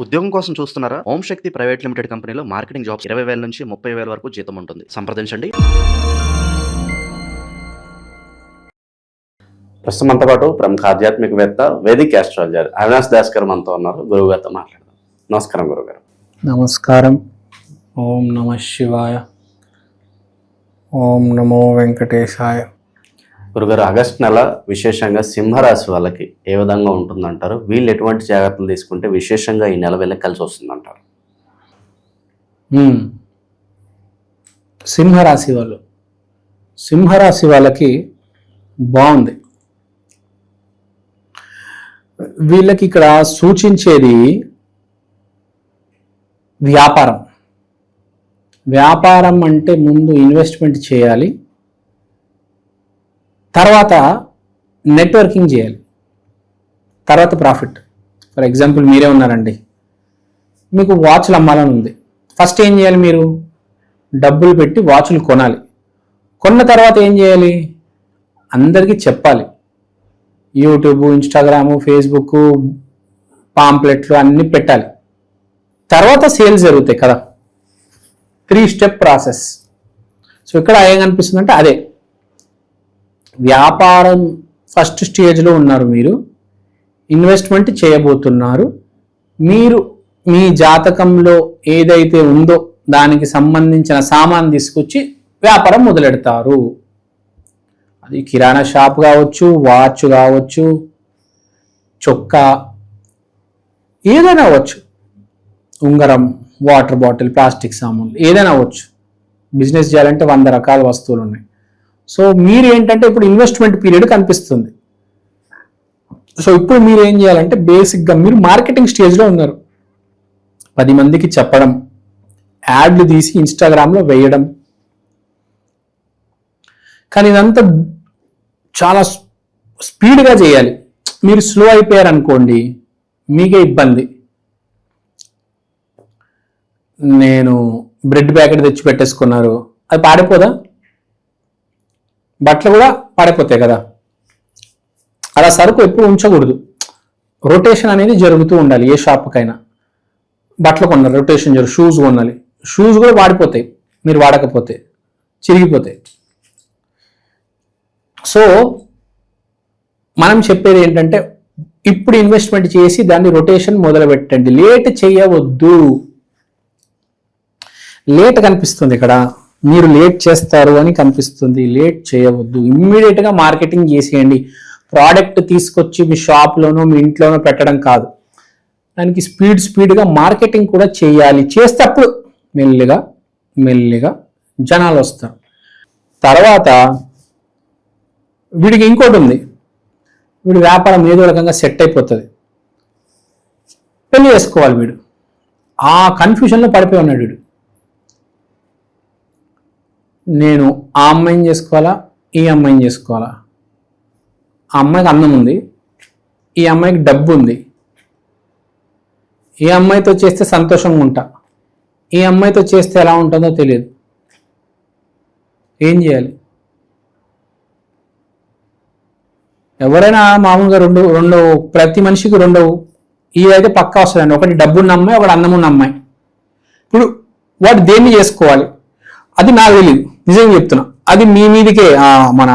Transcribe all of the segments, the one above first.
ఉద్యోగం కోసం చూస్తున్నారా? ఓం శక్తి ప్రైవేట్ లిమిటెడ్ కంపెనీలో మార్కెటింగ్ జాబ్స్ 20,000 నుంచి 30,000 వరకు జీతం ఉంటుంది. సంప్రదించండి. ప్రస్తుతం మనతో పాటు ప్రముఖ ఆధ్యాత్మికవేత్త వేదిక్ ఆస్ట్రాలజర్ అవినాష్ దాస్ గారు మనతో ఉన్నారు. గురువు గారితో మాట్లాడదాం. నమస్కారం గురుగారు. నమస్కారం. ఓం నమ శివాయ. ఓం నమో వెంకటేశాయ. గురుగారు, ఆగస్టు నెల విశేషంగా సింహరాశి వాళ్ళకి ఏ విధంగా ఉంటుందంటారు? వీళ్ళు ఎటువంటి జాగ్రత్తలు తీసుకుంటే విశేషంగా ఈ నెల వెళ్ళి కలిసి వస్తుందంటారు? సింహరాశి వాళ్ళకి బాగుంది. వీళ్ళకి ఇక్కడ సూచించేది వ్యాపారం అంటే ముందు ఇన్వెస్ట్మెంట్ చేయాలి, తర్వాత నెట్వర్కింగ్ చేయాలి, తర్వాత ప్రాఫిట్. ఫర్ ఎగ్జాంపుల్ మీరే ఉన్నారండి, మీకు వాచ్లు అమ్మాలని ఉంది. ఫస్ట్ ఏం చేయాలి? మీరు డబ్బులు పెట్టి వాచ్లు కొనాలి. కొన్న తర్వాత ఏం చేయాలి? అందరికీ చెప్పాలి. యూట్యూబ్, ఇన్స్టాగ్రాము, ఫేస్బుక్, పాంప్లెట్లు అన్నీ పెట్టాలి. తర్వాత సేల్స్ జరుగుతాయి కదా. 3 స్టెప్ ప్రాసెస్. సో ఇక్కడ ఏం కనిపిస్తుందంటే అదే వ్యాపారం ఫస్ట్ స్టేజ్లో ఉన్నారు. మీరు ఇన్వెస్ట్మెంట్ చేయబోతున్నారు. మీరు మీ జాతకంలో ఏదైతే ఉందో దానికి సంబంధించిన సామాన్ తీసుకొచ్చి వ్యాపారం మొదలెడతారు. అది కిరాణా షాప్ కావచ్చు, వాచ్ కావచ్చు, చొక్కా, ఏదైనా అవ్వచ్చు, ఉంగరం, వాటర్ బాటిల్, ప్లాస్టిక్ సామాన్లు, ఏదైనా అవ్వచ్చు. బిజినెస్ చేయాలంటే 100 రకాల వస్తువులు ఉన్నాయి. సో మీరు ఏంటంటే ఇప్పుడు ఇన్వెస్ట్మెంట్ పీరియడ్ కనిపిస్తుంది. సో ఇప్పుడు మీరు ఏం చేయాలంటే బేసిక్గా మీరు మార్కెటింగ్ స్టేజ్లో ఉన్నారు. 10 మందికి చెప్పడం, యాడ్లు తీసి ఇన్స్టాగ్రామ్లో వేయడం. కానీ ఇదంతా చాలా స్పీడ్గా చేయాలి. మీరు స్లో అయిపోయారనుకోండి, మీకే ఇబ్బంది. నేను బ్రెడ్ ప్యాకెట్ తెచ్చి పెట్టేసుకున్నారు, అది పాడిపోదా? బట్టలు కూడా పాడైపోతాయి కదా. అలా సరుకు ఎప్పుడు ఉంచకూడదు. రొటేషన్ అనేది జరుగుతూ ఉండాలి. ఏ షాప్కైనా బట్టలు కొన్నారు, రొటేషన్ షూస్ కొనాలి. షూస్ కూడా వాడిపోతాయి మీరు వాడకపోతే, చిరిగిపోతాయి. సో మనం చెప్పేది ఏంటంటే ఇప్పుడు ఇన్వెస్ట్మెంట్ చేసి దాన్ని రొటేషన్ మొదలు పెట్టండి. లేట్ చేయవద్దు. లేట్ కనిపిస్తుంది ఇక్కడ, మీరు లేట్ చేస్తారు అని కనిపిస్తుంది. లేట్ చేయవద్దు. ఇమ్మీడియట్గా మార్కెటింగ్ చేసేయండి. ప్రోడక్ట్ తీసుకొచ్చి మీ షాప్లోనో మీ ఇంట్లోనో పెట్టడం కాదు, దానికి స్పీడ్గా మార్కెటింగ్ కూడా చేయాలి. చేస్తే అప్పుడు మెల్లిగా జనాలు వస్తారు. తర్వాత వీడికి ఇంకోటి ఉంది, వీడి వ్యాపారం ఏదో రకంగా సెట్ అయిపోతుంది. పెళ్లి చేసుకోవాలి. వీడు ఆ కన్ఫ్యూజన్లో పడిపోయి ఉన్నాడు. వీడు నేను ఆ అమ్మాయిని చేసుకోవాలా, ఈ అమ్మాయిని చేసుకోవాలా? ఆ అమ్మాయికి అందం ఉంది, ఈ అమ్మాయికి డబ్బు ఉంది. ఈ అమ్మాయితో చేస్తే సంతోషంగా ఉంటా, ఈ అమ్మాయితో చేస్తే ఎలా ఉంటుందో తెలియదు. ఏం చేయాలి? ఎవరైనా మామూలుగా రెండు ప్రతి మనిషికి 2 ఇదైతే పక్కా వస్తుందండి. ఒకటి డబ్బున్న అమ్మాయి, ఒకటి అందమున్న అమ్మాయి. ఇప్పుడు వాడు దేన్ని చేసుకోవాలి అది నాకు తెలియదు, నిజంగా చెప్తున్నా. అది మీ మీదకే, మన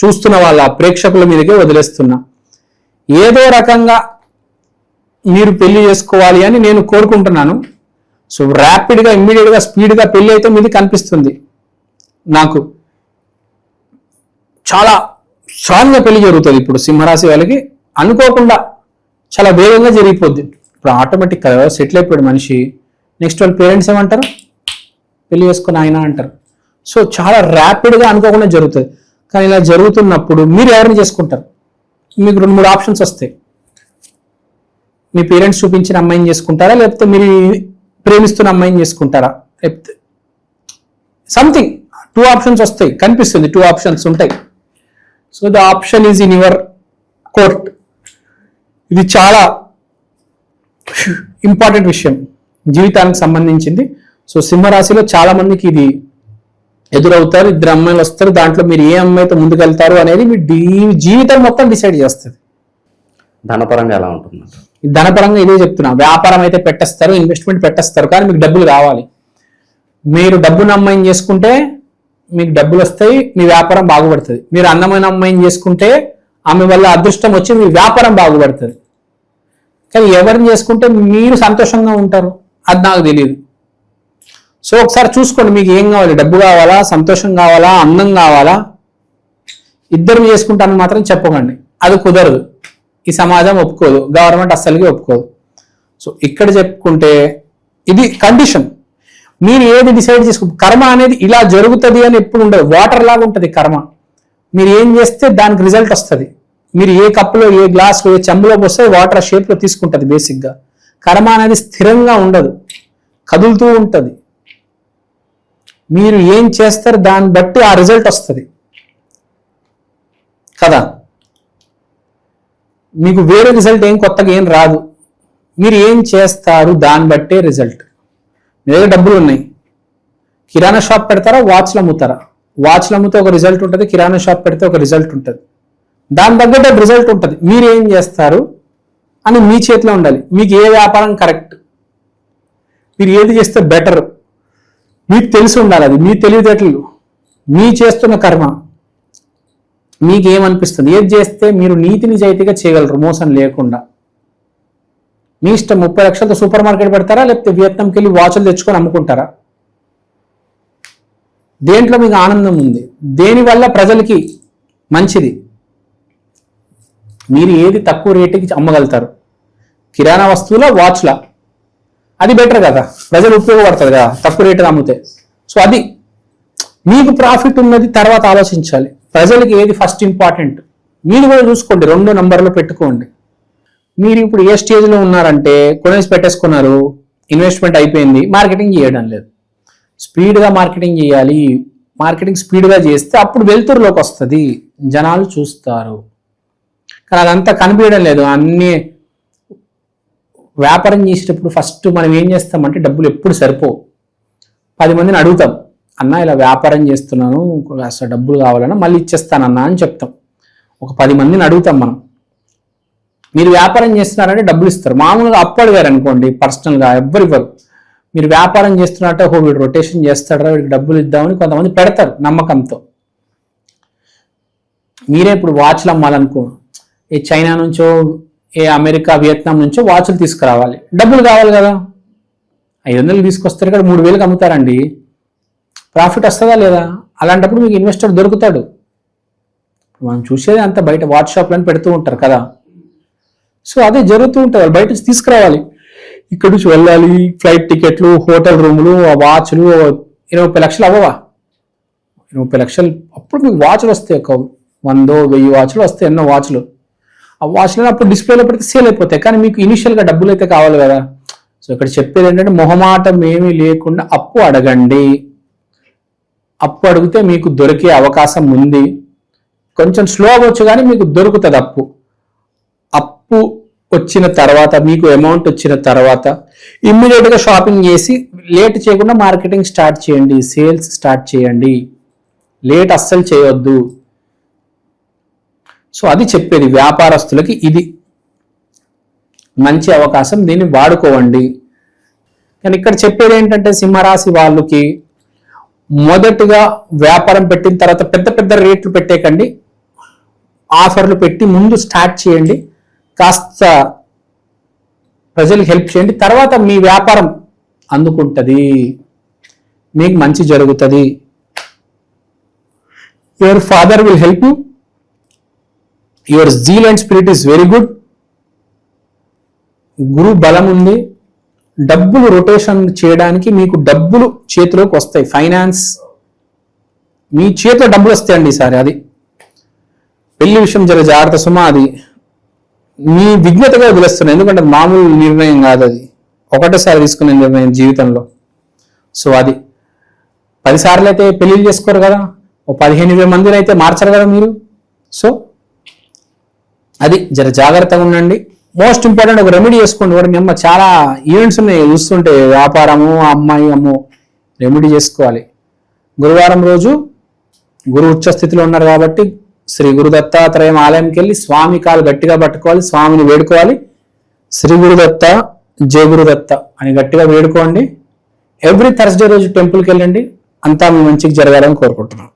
చూస్తున్న వాళ్ళ ప్రేక్షకుల మీదకే వదిలేస్తున్నా. ఏదో రకంగా మీరు పెళ్లి చేసుకోవాలి అని నేను కోరుకుంటున్నాను. సో ర్యాపిడ్గా, ఇమ్మీడియట్గా, స్పీడ్గా పెళ్లి అయితే మీది కనిపిస్తుంది నాకు. చాలా స్ట్రాంగ్గా పెళ్లి జరుగుతుంది ఇప్పుడు సింహరాశి వాళ్ళకి. అనుకోకుండా చాలా వేగంగా జరిగిపోద్ది. ఇప్పుడు ఆటోమేటిక్గా సెటిల్ అయిపోయాడు మనిషి. నెక్స్ట్ వాళ్ళ పేరెంట్స్ ఏమంటారు? పెళ్లి చేసుకుని ఆయన అంటారు. సో చాలా ర్యాపిడ్గా అనుకోకుండా జరుగుతుంది. కానీ ఇలా జరుగుతున్నప్పుడు మీరు ఎవరిని చేసుకుంటారు? మీకు 2-3 ఆప్షన్స్ వస్తాయి. మీ పేరెంట్స్ చూపించిన అమ్మాయిని చేసుకుంటారా, లేకపోతే మీరు ప్రేమిస్తున్న అమ్మాయిని చేసుకుంటారా, లేకపోతే సంథింగ్ 2 ఆప్షన్స్ వస్తాయి. కనిపిస్తుంది 2 ఆప్షన్స్ ఉంటాయి. So the option is in your court. ఇది చాలా ఇంపార్టెంట్ విషయం, జీవితానికి సంబంధించింది. సో సింహరాశిలో చాలా మందికి ఇది ఎదురవుతారు. 2 అమ్మాయిలు వస్తారు. దాంట్లో మీరు ఏ అమ్మాయితో ముందుకెళ్తారు అనేది మీ జీవితం మొత్తం డిసైడ్ చేస్తుంది. ధనపరంగా ఎలా ఉంటుంది? ధనపరంగా ఇదే చెప్తున్నా. వ్యాపారం అయితే పెట్టేస్తారు, ఇన్వెస్ట్మెంట్ పెట్టేస్తారు, కానీ మీకు డబ్బులు కావాలి. మీరు డబ్బును అమ్మాయిని చేసుకుంటే మీకు డబ్బులు వస్తాయి, మీ వ్యాపారం బాగుపడుతుంది. మీరు అందమైన అమ్మాయిని చేసుకుంటే ఆమె వల్ల అదృష్టం వచ్చి మీ వ్యాపారం బాగుపడుతుంది. కానీ ఎవరిని చేసుకుంటే మీరు సంతోషంగా ఉంటారు అది నాకు తెలియదు. సో ఒకసారి చూసుకోండి, మీకు ఏం కావాలి? డబ్బు కావాలా, సంతోషం కావాలా, అందం కావాలా? ఇద్దరు చేసుకుంటాను మాత్రం చెప్పకండి, అది కుదరదు. ఈ సమాజం ఒప్పుకోదు, గవర్నమెంట్ అస్సలుగా ఒప్పుకోదు. సో ఇక్కడ చెప్పుకుంటే ఇది కండిషన్. మీరు ఏది డిసైడ్ చేసుకో, కర్మ అనేది ఇలా జరుగుతుంది అని ఎప్పుడు ఉండదు, వాటర్ లాగా ఉంటుంది కర్మ. మీరు ఏం చేస్తే దానికి రిజల్ట్ వస్తుంది. మీరు ఏ కప్పులో, ఏ గ్లాస్లో, ఏ చెంబులో పోస్తే వాటర్ షేప్లో తీసుకుంటుంది. బేసిక్గా కర్మ అనేది స్థిరంగా ఉండదు, కదులుతూ ఉంటుంది. మీరు ఏం చేస్తారు దాన్ని బట్టి ఆ రిజల్ట్ వస్తుంది కదా. మీకు వేరే రిజల్ట్ ఏం కొత్తగా ఏం రాదు. మీరు ఏం చేస్తారు దాన్ని బట్టే రిజల్ట్. మీ దగ్గర డబ్బులు ఉన్నాయి, కిరాణా షాప్ పెడతారా, వాచ్లు అమ్ముతారా? వాచ్లు అమ్మితే ఒక రిజల్ట్ ఉంటుంది, కిరాణా షాప్ పెడితే ఒక రిజల్ట్ ఉంటుంది. దాని తగ్గట్టు రిజల్ట్ ఉంటుంది. మీరు ఏం చేస్తారు అని మీ చేతిలో ఉండాలి. మీకు ఏ వ్యాపారం కరెక్ట్, మీరు ఏది చేస్తే బెటర్ మీకు తెలిసి ఉండాలి. అది మీ తెలివితేటలు, మీ చేస్తున్న కర్మ, మీకేమనిపిస్తుంది, ఏది చేస్తే మీరు నీతి నిజాయితీగా చేయగలరు మోసం లేకుండా. మీ ఇష్టం. 30 లక్షలతో సూపర్ మార్కెట్ పెడతారా, లేకపోతే వియత్నాంకి వెళ్ళి వాచ్లు తెచ్చుకొని అమ్ముకుంటారా? దేంట్లో మీకు ఆనందం ఉంది, దేనివల్ల ప్రజలకి మంచిది, మీరు ఏది తక్కువ రేటుకి అమ్మగలుగుతారు? కిరాణా వస్తువుల, వాచ్ల, అది బెటర్ కదా, ప్రజలు ఉపయోగపడుతుంది కదా తక్కువ రేటుగా అమ్మితే. సో అది మీకు ప్రాఫిట్ ఉన్నది తర్వాత ఆలోచించాలి. ప్రజలకి ఏది ఫస్ట్ ఇంపార్టెంట్ మీరు కూడా చూసుకోండి, 2 నంబర్లో పెట్టుకోండి. మీరు ఇప్పుడు ఏ స్టేజ్లో ఉన్నారంటే కొనేసి పెట్టేసుకున్నారు, ఇన్వెస్ట్మెంట్ అయిపోయింది, మార్కెటింగ్ చేయడం లేదు. స్పీడ్గా మార్కెటింగ్ చేయాలి. మార్కెటింగ్ స్పీడ్గా చేస్తే అప్పుడు వెలుతురులోకి వస్తుంది, జనాలు చూస్తారు. కానీ అదంతా కనిపించడం లేదు. అన్నీ వ్యాపారం చేసేటప్పుడు ఫస్ట్ మనం ఏం చేస్తామంటే డబ్బులు ఎప్పుడు సరిపోవు. 10 మందిని అడుగుతాం, అన్న ఇలా వ్యాపారం చేస్తున్నాను, అసలు డబ్బులు కావాలన్నా మళ్ళీ ఇచ్చేస్తానన్నా అని చెప్తాం. ఒక 10 మందిని అడుగుతాం మనం. మీరు వ్యాపారం చేస్తున్నారంటే డబ్బులు ఇస్తారు. మామూలుగా అప్పు అడిగారు అనుకోండి, పర్సనల్గా ఎవ్వరు ఇవ్వరు. మీరు వ్యాపారం చేస్తున్నట్టే, వీడు రొటేషన్ చేస్తాడరా, వీడికి డబ్బులు ఇద్దామని కొంతమంది పెడతారు నమ్మకంతో. మీరే ఇప్పుడు వాచ్లు అమ్మాలనుకో, ఏ చైనా నుంచో, ఏ అమెరికా, వియత్నాం నుంచో వాచ్లు తీసుకురావాలి, డబ్బులు కావాలి కదా. 500 తీసుకొస్తారు కదా, 3000కి అమ్ముతారండి, ప్రాఫిట్ వస్తుందా లేదా? అలాంటప్పుడు మీకు ఇన్వెస్టర్ దొరుకుతాడు. మనం చూసేది అంత బయట వాచ్ షాప్లను పెడుతూ ఉంటారు కదా. సో అదే జరుగుతూ ఉంటుంది. బయట నుంచి తీసుకురావాలి, ఇక్కడ నుంచి వెళ్ళాలి, ఫ్లైట్ టికెట్లు, హోటల్ రూములు, ఆ వాచ్లు 20 లక్షలు అవ్వవా? 20 లక్షలు అప్పుడు మీకు వాచ్లు వస్తాయి, ఒక 100-1000 వాచ్లు వస్తాయి, ఎన్నో వాచ్లు. ఆ వాచ్లను అప్పుడు డిస్ప్లేలో పెడితే సేల్ అయిపోతాయి. కానీ మీకు ఇనిషియల్గా డబ్బులు అయితే కావాలి కదా. సో ఇక్కడ చెప్పేది ఏంటంటే మొహమాటం ఏమీ లేకుండా అప్పు అడగండి. అప్పు అడిగితే మీకు దొరికే అవకాశం ఉంది. కొంచెం స్లో అవ్వచ్చు కానీ మీకు దొరుకుతుంది అప్పు. అప్పు వచ్చిన తర్వాత, మీకు అమౌంట్ వచ్చిన తర్వాత ఇమ్మీడియట్గా షాపింగ్ చేసి లేట్ చేయకుండా మార్కెటింగ్ స్టార్ట్ చేయండి, సేల్స్ స్టార్ట్ చేయండి. లేట్ అస్సలు చేయొద్దు. సో అది చెప్పేది వ్యాపారస్తులకి, ఇది మంచి అవకాశం, దీన్ని వాడుకోవండి. కానీ ఇక్కడ చెప్పేది ఏంటంటే సింహరాశి వాళ్ళకి మొదటగా వ్యాపారం పెట్టిన తర్వాత పెద్ద పెద్ద రేట్లు పెట్టేకండి, ఆఫర్లు పెట్టి ముందు స్టార్ట్ చేయండి, కాస్త ప్రజలకు హెల్ప్ చేయండి. తర్వాత మీ వ్యాపారం అందుకుంటుంది, మీకు మంచి జరుగుతుంది. Your father will help you. Your zeal and spirit is very good. గురు బలం ఉంది. డబ్బులు రొటేషన్ చేయడానికి మీకు డబ్బులు చేతిలోకి వస్తాయి. ఫైనాన్స్ మీ చేతిలో డబ్బులు వస్తాయండి ఈసారి. అది పెళ్లి విషయం జర జాగ్రత్త సుమా. అది మీ విజ్ఞతగా వదిలేస్తున్నాయి, ఎందుకంటే మామూలు నిర్ణయం కాదు, అది ఒకటేసారి తీసుకునే నిర్ణయం జీవితంలో. సో అది 10 సార్లు అయితే పెళ్లిళ్ళు చేసుకోరు కదా, ఓ 15-20 మందిని అయితే మార్చరు కదా మీరు. సో అది జర జాగ్రత్తగా ఉండండి. మోస్ట్ ఇంపార్టెంట్ ఒక రెమెడీ చేసుకోండి. వాడిని అమ్మ చాలా ఈవెంట్స్ ఉన్నాయి చూస్తుంటే, వ్యాపారము, అమ్మాయి, అమ్మో, రెమెడీ చేసుకోవాలి. గురువారం రోజు గురు ఉచ్చ స్థితిలో ఉన్నారు కాబట్టి శ్రీ గురు దత్తాత్రేయం ఆలయంకి వెళ్ళి స్వామి కాలు గట్టిగా పట్టుకోవాలి, స్వామిని వేడుకోవాలి. శ్రీ గురుదత్త, జయ గురుదత్త అని గట్టిగా వేడుకోండి. ఎవ్రీ థర్స్డే రోజు టెంపుల్కి వెళ్ళండి. అంతా మీ మంచికి జరగాలని కోరుకుంటున్నాను.